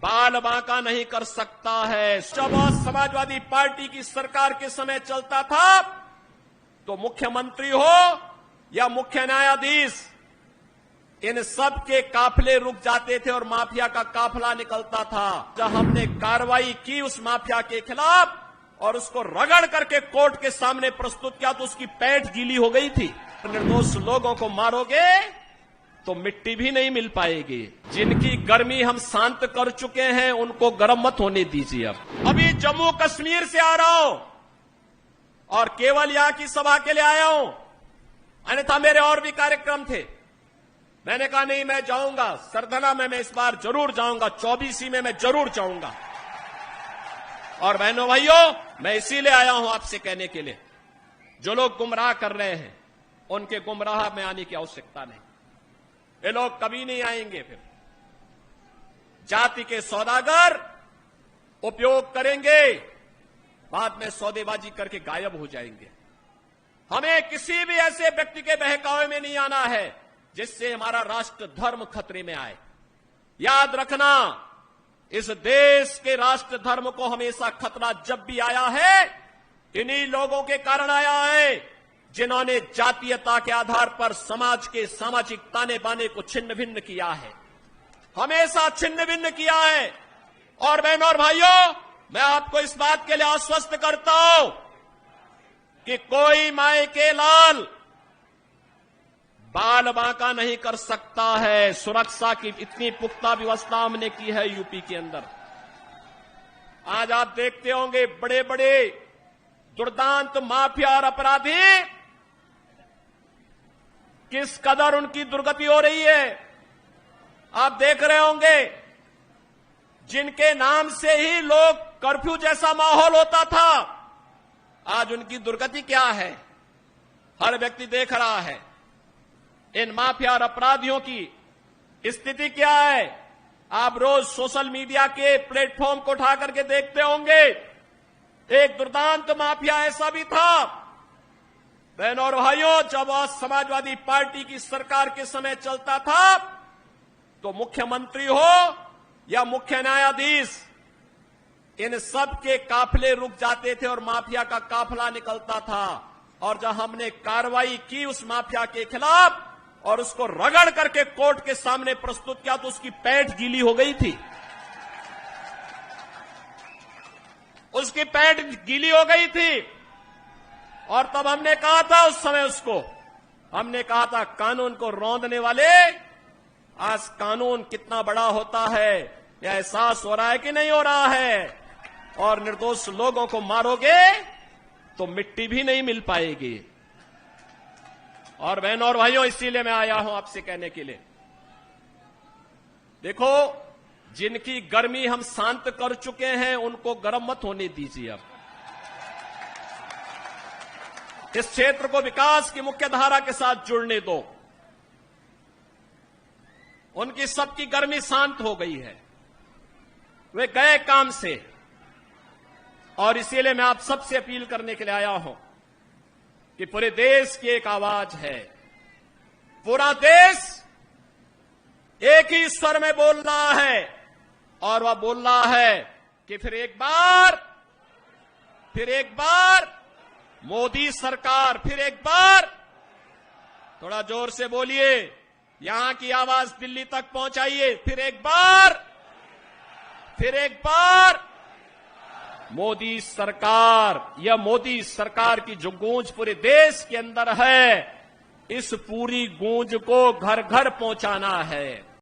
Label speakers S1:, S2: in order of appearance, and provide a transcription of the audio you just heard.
S1: बाल बांका नहीं कर सकता है। जब समाजवादी पार्टी की सरकार के समय चलता था तो मुख्यमंत्री हो या मुख्य न्यायाधीश, इन सब के काफिले रुक जाते थे और माफिया का काफिला निकलता था। जब हमने कार्रवाई की उस माफिया के खिलाफ और उसको रगड़ करके कोर्ट के सामने प्रस्तुत किया तो उसकी पैठ गीली हो गई थी। निर्दोष लोगों को मारोगे तो मिट्टी भी नहीं मिल पाएगी। जिनकी गर्मी हम शांत कर चुके हैं उनको गर्म मत होने दीजिए। अभी जम्मू कश्मीर से आ रहा हूं और केवल यहां की सभा के लिए आया हूं, अन्यथा मेरे और भी कार्यक्रम थे। मैंने कहा नहीं, मैं जाऊंगा सरधना में, मैं इस बार जरूर जाऊंगा, 24 में मैं जरूर जाऊंगा। और बहनों भाइयों, मैं इसीलिए आया हूं आपसे कहने के लिए, जो लोग गुमराह कर रहे हैं उनके गुमराह में आने की आवश्यकता नहीं। ये लोग कभी नहीं आएंगे। फिर जाति के सौदागर उपयोग करेंगे, बाद में सौदेबाजी करके गायब हो जाएंगे। हमें किसी भी ऐसे व्यक्ति के बहकावे में नहीं आना है जिससे हमारा राष्ट्र धर्म खतरे में आए। याद रखना, इस देश के राष्ट्र धर्म को हमेशा खतरा जब भी आया है, इन्हीं लोगों के कारण आया है जिन्होंने जातीयता के आधार पर समाज के सामाजिक ताने बाने को छिन्न भिन्न किया है, हमेशा छिन्न भिन्न किया है। और बहनों और भाइयों, मैं आपको इस बात के लिए आश्वस्त करता हूं कि कोई माय के लाल बाल बांका नहीं कर सकता है। सुरक्षा की इतनी पुख्ता व्यवस्था हमने की है यूपी के अंदर। आज आप देखते होंगे बड़े बड़े दुर्दांत माफिया और अपराधी किस कदर उनकी दुर्गति हो रही है। आप देख रहे होंगे, जिनके नाम से ही लोग कर्फ्यू जैसा माहौल होता था, आज उनकी दुर्गति क्या है हर व्यक्ति देख रहा है। इन माफिया और अपराधियों की स्थिति क्या है आप रोज सोशल मीडिया के प्लेटफॉर्म को उठा करके देखते होंगे। एक दुर्दांत माफिया ऐसा भी था। बहनों और भाइयों, जब समाजवादी पार्टी की सरकार के समय चलता था तो मुख्यमंत्री हो या मुख्य न्यायाधीश, इन सब के काफिले रुक जाते थे और माफिया का काफिला निकलता था। और जब हमने कार्रवाई की उस माफिया के खिलाफ और उसको रगड़ करके कोर्ट के सामने प्रस्तुत किया तो उसकी पैठ गीली हो गई थी। उसकी पैठ गीली हो गई थी। और तब हमने कहा था, उस समय उसको हमने कहा था, कानून को रौंदने वाले, आज कानून कितना बड़ा होता है यह एहसास हो रहा है कि नहीं हो रहा है। और निर्दोष लोगों को मारोगे तो मिट्टी भी नहीं मिल पाएगी। और बहनों और भाइयों, इसीलिए मैं आया हूं आपसे कहने के लिए, देखो, जिनकी गर्मी हम शांत कर चुके हैं उनको गर्म मत होने दीजिए। अब इस क्षेत्र को विकास की मुख्य धारा के साथ जुड़ने दो। उनकी सबकी गर्मी शांत हो गई है, वे गए काम से। और इसीलिए मैं आप सबसे अपील करने के लिए आया हूं कि पूरे देश की एक आवाज है, पूरा देश एक ही स्वर में बोल रहा है। और वह बोल रहा है कि फिर एक बार मोदी सरकार, फिर एक बार, थोड़ा जोर से बोलिए, यहां की आवाज दिल्ली तक पहुंचाइए, फिर एक बार मोदी सरकार। यह मोदी सरकार की जो गूंज पूरे देश के अंदर है, इस पूरी गूंज को घर घर पहुंचाना है।